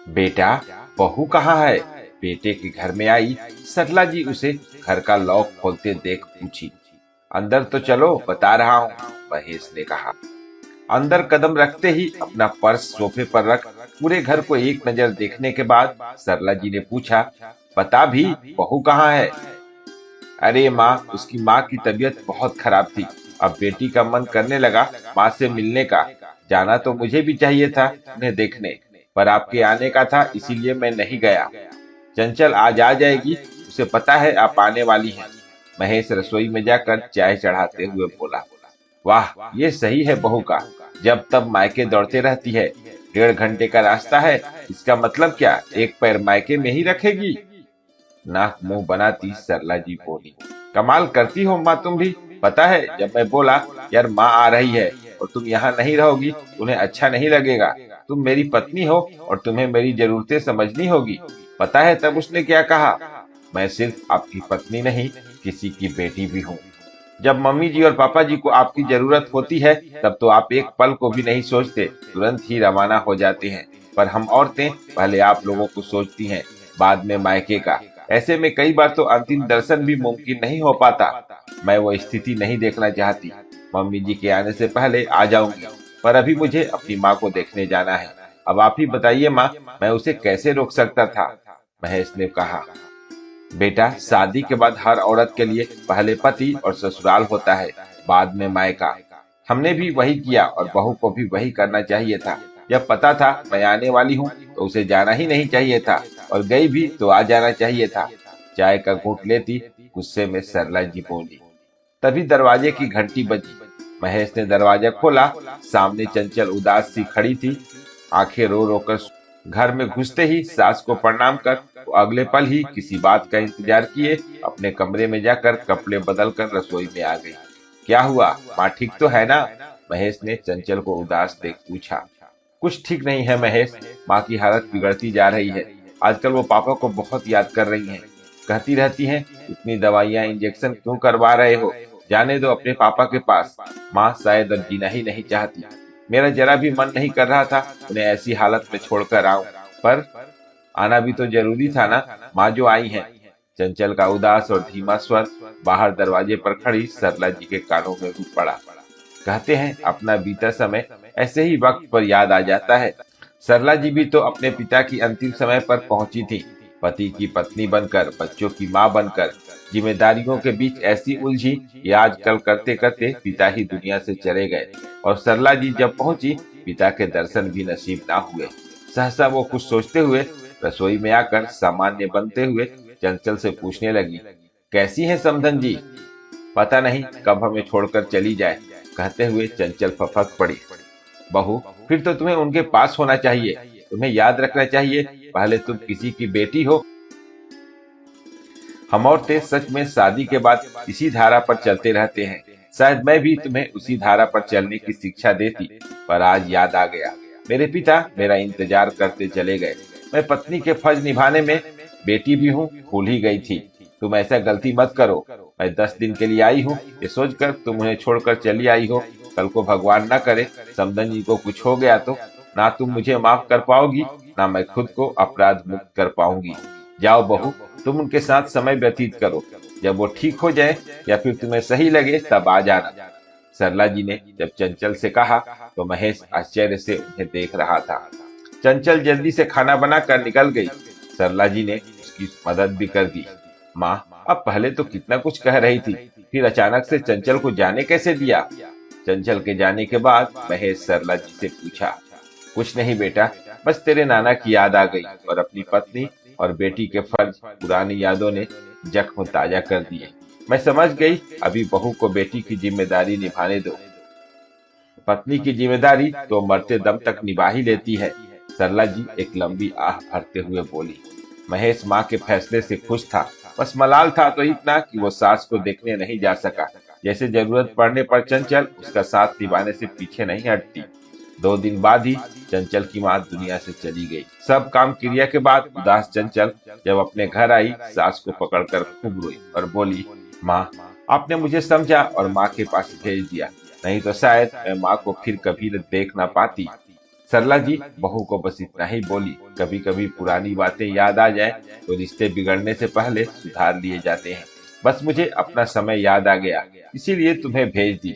बेटा, बहू कहाँ है? बेटे के घर में आई सरला जी उसे घर का लॉक खोलते देख पूछी। अंदर तो चलो, बता रहा हूँ, महेश ने कहा। अंदर कदम रखते ही अपना पर्स सोफे पर रख पूरे घर को एक नजर देखने के बाद सरला जी ने पूछा, बता भी, बहू कहाँ है? अरे माँ, उसकी माँ की तबीयत बहुत खराब थी। अब बेटी का मन करने लगा माँ से मिलने का। जाना तो मुझे भी चाहिए था उन्हें देखने, पर आपके आने का था, इसीलिए मैं नहीं गया। चंचल आज आ जाएगी, उसे पता है आप आने वाली हैं। महेश रसोई में जाकर चाय चढ़ाते हुए बोला। वाह, ये सही है बहू का, जब तब मायके दौड़ते रहती है। 1.5 घंटे का रास्ता है, इसका मतलब क्या एक पैर मायके में ही रखेगी? नाक मुंह बनाती सरला जी बोली। कमाल करती हो माँ तुम भी। पता है, जब मैं बोला यार माँ आ रही है और तुम यहाँ नहीं रहोगी, उन्हें अच्छा नहीं लगेगा। तुम मेरी पत्नी हो और तुम्हें मेरी जरूरतें समझनी होगी। पता है तब उसने क्या कहा? मैं सिर्फ आपकी पत्नी नहीं, किसी की बेटी भी हूँ। जब मम्मी जी और पापा जी को आपकी जरूरत होती है, तब तो आप एक पल को भी नहीं सोचते, तुरंत ही रवाना हो जाते हैं। पर हम औरतें पहले आप लोगों को सोचती हैं, बाद में मायके का। ऐसे में कई बार तो अंतिम दर्शन भी मुमकिन नहीं हो पाता। मैं वो स्थिति नहीं देखना चाहती। मम्मी जी के आने से पहले आ जाऊंगी, पर अभी मुझे अपनी माँ को देखने जाना है। अब आप ही बताइए माँ, मैं उसे कैसे रोक सकता था? महेश ने कहा। बेटा, शादी के बाद हर औरत के लिए पहले पति और ससुराल होता है, बाद में मायका। हमने भी वही किया और बहू को भी वही करना चाहिए था। जब पता था मैं आने वाली हूँ तो उसे जाना ही नहीं चाहिए था, और गई भी तो आ जाना चाहिए था। चाय का घूंट लेती गुस्से में सरला जी बोली। तभी दरवाजे की घंटी बजी। महेश ने दरवाजा खोला। सामने चंचल उदास सी खड़ी थी, आंखें रो रो कर। घर में घुसते ही सास को प्रणाम कर वो अगले पल ही किसी बात का इंतजार किए अपने कमरे में जाकर कपड़े बदल कर रसोई में आ गई। क्या हुआ, माँ ठीक तो है ना? महेश ने चंचल को उदास देख पूछा। कुछ ठीक नहीं है महेश, माँ की हालत बिगड़ती जा रही है। आजकल वो पापा को बहुत याद कर रही हैं। कहती रहती हैं, इतनी दवाइयाँ इंजेक्शन क्यों करवा रहे हो? जाने दो अपने पापा के पास। माँ शायद अब जीना ही नहीं चाहती। मेरा जरा भी मन नहीं कर रहा था उन्हें ऐसी हालत में छोड़कर आऊं, पर आना भी तो जरूरी था ना, माँ जो आई हैं। चंचल का उदास और धीमा स्वर बाहर दरवाजे पर खड़ी सरला जी के कानों में घुस पड़ा। कहते हैं अपना बीता समय ऐसे ही वक्त पर याद आ जाता है। सरला जी भी तो अपने पिता की अंतिम समय पर पहुंची थी, पति की पत्नी बनकर, बच्चों की माँ बनकर। जिम्मेदारियों के बीच ऐसी उलझी कि आजकल करते करते पिता ही दुनिया से चले गए, और सरला जी जब पहुंची, पिता के दर्शन भी नसीब ना हुए। सहसा वो कुछ सोचते हुए रसोई में आकर सामान्य बनते हुए चंचल से पूछने लगी, कैसी है समधन जी? पता नहीं कब हमें छोड़कर चली जाए, कहते हुए चंचल फफक पड़ी। बहू, फिर तो तुम्हें उनके पास होना चाहिए। तुम्हें याद रखना चाहिए, पहले तुम किसी की बेटी हो। हम औरतें सच में शादी के बाद इसी धारा पर चलते रहते हैं। शायद मैं भी तुम्हें उसी धारा पर चलने की शिक्षा देती, पर आज याद आ गया। मेरे पिता मेरा इंतजार करते चले गए। मैं पत्नी के फर्ज निभाने में, बेटी भी हूँ, भूल ही गई थी। तुम ऐसा गलती मत करो। मैं 10 दिन के लिए आई हूँ, ये सोचकर तुम उन्हें छोड़कर चली आई हो। कल को भगवान न करे समधन जी को कुछ हो गया तो ना तुम मुझे माफ कर पाओगी, ना मैं खुद को अपराध मुक्त कर पाऊंगी। जाओ बहू, तुम उनके साथ समय व्यतीत करो। जब वो ठीक हो जाए या फिर तुम्हें सही लगे तब आ जाना। सरला जी ने जब चंचल से कहा तो महेश आश्चर्य से उन्हें देख रहा था। चंचल जल्दी से खाना बनाकर निकल गई। सरला जी ने उसकी मदद भी कर दी। माँ, अब पहले तो कितना कुछ कह रही थी, फिर अचानक से चंचल को जाने कैसे दिया? चंचल के जाने के बाद महेश सरला जी से पूछा। कुछ नहीं बेटा, बस तेरे नाना की याद आ गई और अपनी पत्नी और बेटी के फर्ज, पुरानी यादों ने जख्म ताजा कर दिए। मैं समझ गई, अभी बहू को बेटी की जिम्मेदारी निभाने दो। पत्नी की जिम्मेदारी तो मरते दम तक निभा ही लेती है, सरला जी एक लंबी आह भरते हुए बोली। महेश माँ के फैसले से खुश था, बस मलाल था तो इतना कि वो सास को देखने नहीं जा सका। जैसे जरूरत पड़ने पर चंचल उसका साथ निभाने से पीछे नहीं हटती। 2 दिन बाद ही चंचल की माँ दुनिया से चली गई। सब काम क्रिया के बाद उदास चंचल जब अपने घर आई, सास को पकड़कर खूब रोई और बोली, माँ, आपने मुझे समझा और माँ के पास भेज दिया, नहीं तो शायद मैं माँ को फिर कभी देख ना पाती। सरला जी बहू को बस इतना ही बोली, कभी कभी पुरानी बातें याद आ जाए तो रिश्ते बिगड़ने से पहले सुधार लिए जाते हैं। बस मुझे अपना समय याद आ गया, इसीलिए तुम्हें भेज दी।